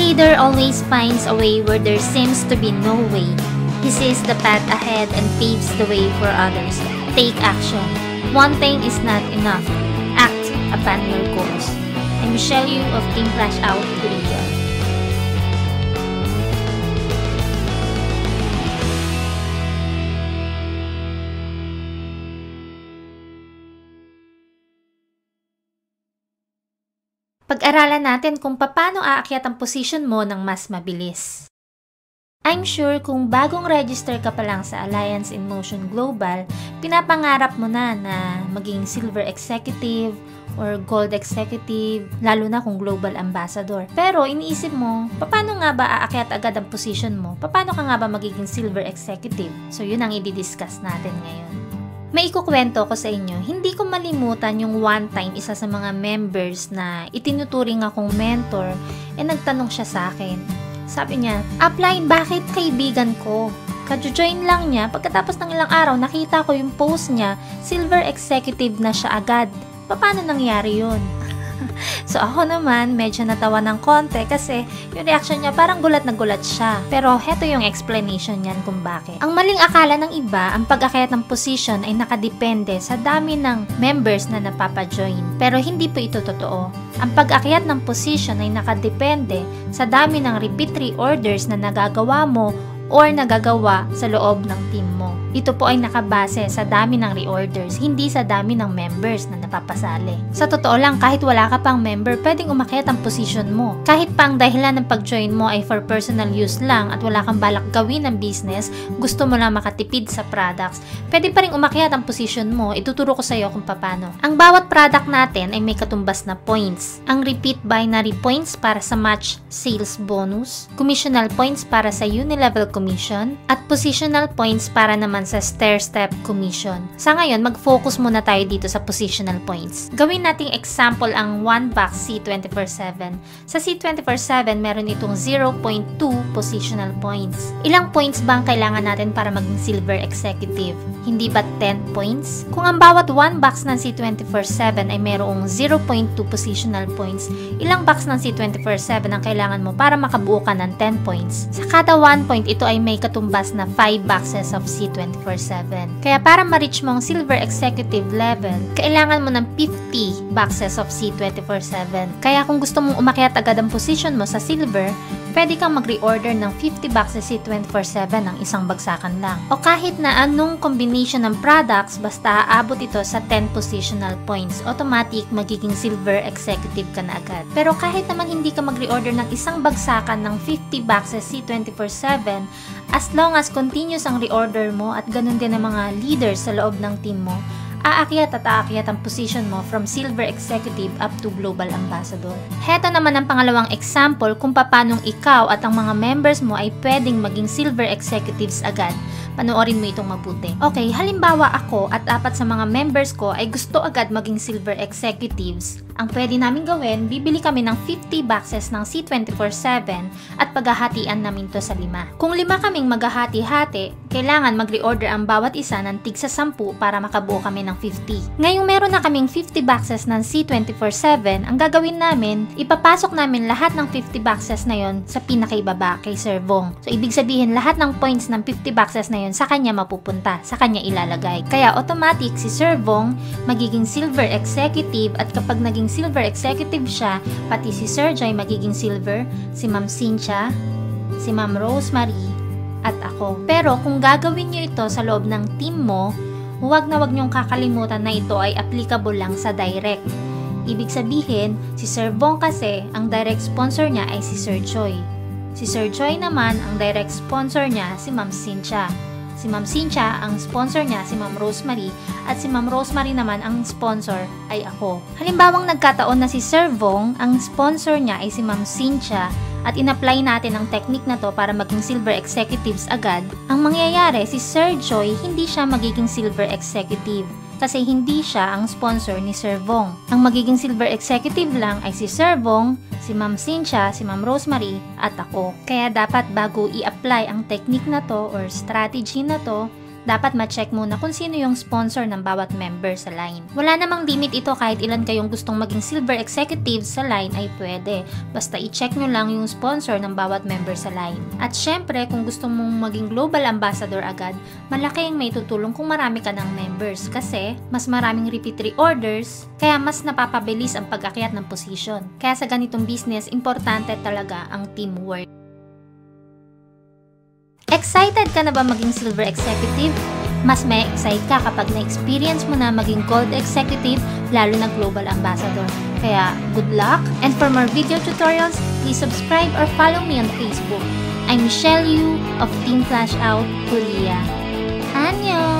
leader always finds a way where there seems to be no way. He sees the path ahead and paves the way for others. Take action. One thing is not enough. Act upon your goals. I'm Michelle Yu of Team Flash Out Korea. Pag-aralan natin kung paano aakyat ang position mo ng mas mabilis. I'm sure kung bagong register ka pa lang sa Alliance in Motion Global, pinapangarap mo na maging Silver Executive or Gold Executive, lalo na kung Global Ambassador. Pero iniisip mo, paano nga ba aakyat agad ang position mo? Paano ka nga ba magiging Silver Executive? So yun ang i-discuss natin ngayon. May ikukwento ko sa inyo, hindi ko malimutan yung one time isa sa mga members na itinuturing akong mentor, nagtanong siya sa akin. Sabi niya, "Upline, bakit kaibigan ko?" Kadjo-join lang niya, pagkatapos ng ilang araw nakita ko yung post niya, Silver Executive na siya agad. Paano nangyari yun? So ako naman, medyo natawa ng konti kasi yung reaction niya parang gulat na gulat siya. Pero heto yung explanation niyan kung bakit. Ang maling akala ng iba, ang pag-akyat ng position ay nakadepende sa dami ng members na napapajoin. Pero hindi po ito totoo. Ang pag-akyat ng position ay nakadepende sa dami ng repeat reorders na nagagawa mo or nagagawa sa loob ng team mo. Ito po ay nakabase sa dami ng reorders, hindi sa dami ng members na napapasali. Sa totoo lang, kahit wala ka pang member, pwedeng umakyat ang position mo. Kahit pa ang dahilan ng pag-join mo ay for personal use lang at wala kang balak gawin ng business, gusto mo lang makatipid sa products, pwede pa rin umakyat ang position mo. Ituturo ko sa iyo kung paano. Ang bawat product natin ay may katumbas na points. Ang repeat binary points para sa match sales bonus, commissional points para sa unilevel commission, at positional points para naman sa stair-step commission. Sa ngayon, mag-focus muna tayo dito sa positional points. Gawin nating example ang 1 box C24/7. Sa C24/7, meron itong 0.2 positional points. Ilang points ba ang kailangan natin para maging Silver Executive? Hindi ba 10 points? Kung ang bawat 1 box ng C24/7 ay merong 0.2 positional points, ilang box ng C24/7 ang kailangan mo para makabuo ka ng 10 points? Sa kada 1 point, ito ay may katumbas na 5 boxes of C24/7. Kaya para ma-reach mo ang Silver Executive level, kailangan mo ng 50 boxes of C24/7. Kaya kung gusto mong umakyat agad ang position mo sa Silver, pwede kang mag-reorder ng 50 boxes C24/7 ng isang bagsakan lang. O kahit na anong combination ng products, basta aabot ito sa 10 positional points, automatic magiging Silver Executive ka na agad. Pero kahit naman hindi ka mag-reorder ng isang bagsakan ng 50 boxes C24/7, as long as continuous ang reorder mo at ganun din ang mga leaders sa loob ng team mo, aakyat at aakyat ang position mo from Silver Executive up to Global Ambassador. Heto naman ang pangalawang example kung paanong ikaw at ang mga members mo ay pwedeng maging Silver Executives agad. Panoorin mo itong mabuti. Okay, halimbawa ako at 4 sa mga members ko ay gusto agad maging Silver Executives. Ang pwede namin gawin, bibili kami ng 50 boxes ng C24/7 at paghahatian namin to sa 5. Kung 5 kaming maghahati-hati, kailangan mag-reorder ang bawat isa ng tig sa 10 para makabuo kami ng 50. Ngayong meron na kaming 50 boxes ng C24/7, ang gagawin namin, ipapasok namin lahat ng 50 boxes na yon sa pinakaibaba kay Sir Vong. So ibig sabihin, lahat ng points ng 50 boxes na yon sa kanya mapupunta, sa kanya ilalagay. Kaya automatic si Sir Vong magiging Silver Executive, at kapag naging Silver Executive siya, pati si Sir Joy magiging Silver, si Ma'am Cynthia, si Ma'am Rosemary, at ako. Pero kung gagawin nyo ito sa loob ng team mo, huwag niyong kakalimutan na ito ay applicable lang sa direct. Ibig sabihin, si Sir Vong kasi, ang direct sponsor niya ay si Sir Joy. Si Sir Joy naman, ang direct sponsor niya si Ma'am Cynthia. Si Ma'am Cynthia, ang sponsor niya si Ma'am Rosemary, at si Ma'am Rosemary naman ang sponsor ay ako. Halimbawang nagkataon na si Sir Vong, ang sponsor niya ay si Ma'am Cynthia, at in-apply natin ang technique na to para maging Silver Executives agad, ang mangyayari si Sir Joy hindi siya magiging Silver Executive kasi hindi siya ang sponsor ni Sir Vong. Ang magiging Silver Executive lang ay si Sir Vong, si Ma'am Cynthia, si Ma'am Rosemary, at ako. Kaya dapat bago i-apply ang technique na to or strategy na to, dapat ma-check muna kung sino yung sponsor ng bawat member sa line. Wala namang limit ito, kahit ilan kayong gustong maging silver executives sa line ay pwede. Basta i-check nyo lang yung sponsor ng bawat member sa line. At syempre, kung gusto mong maging global ambassador agad, malaki ang may tutulong kung marami ka ng members kasi mas maraming repeat reorders, kaya mas napapabilis ang pag-akyat ng position. Kaya sa ganitong business, importante talaga ang teamwork. Excited ka na ba maging silver executive? Mas may excite ka kapag na-experience mo na maging gold executive, lalo na global ambassador. Kaya, good luck! And for more video tutorials, please subscribe or follow me on Facebook. I'm Michelle Yu of Team Flash Out, Korea. Annyeong!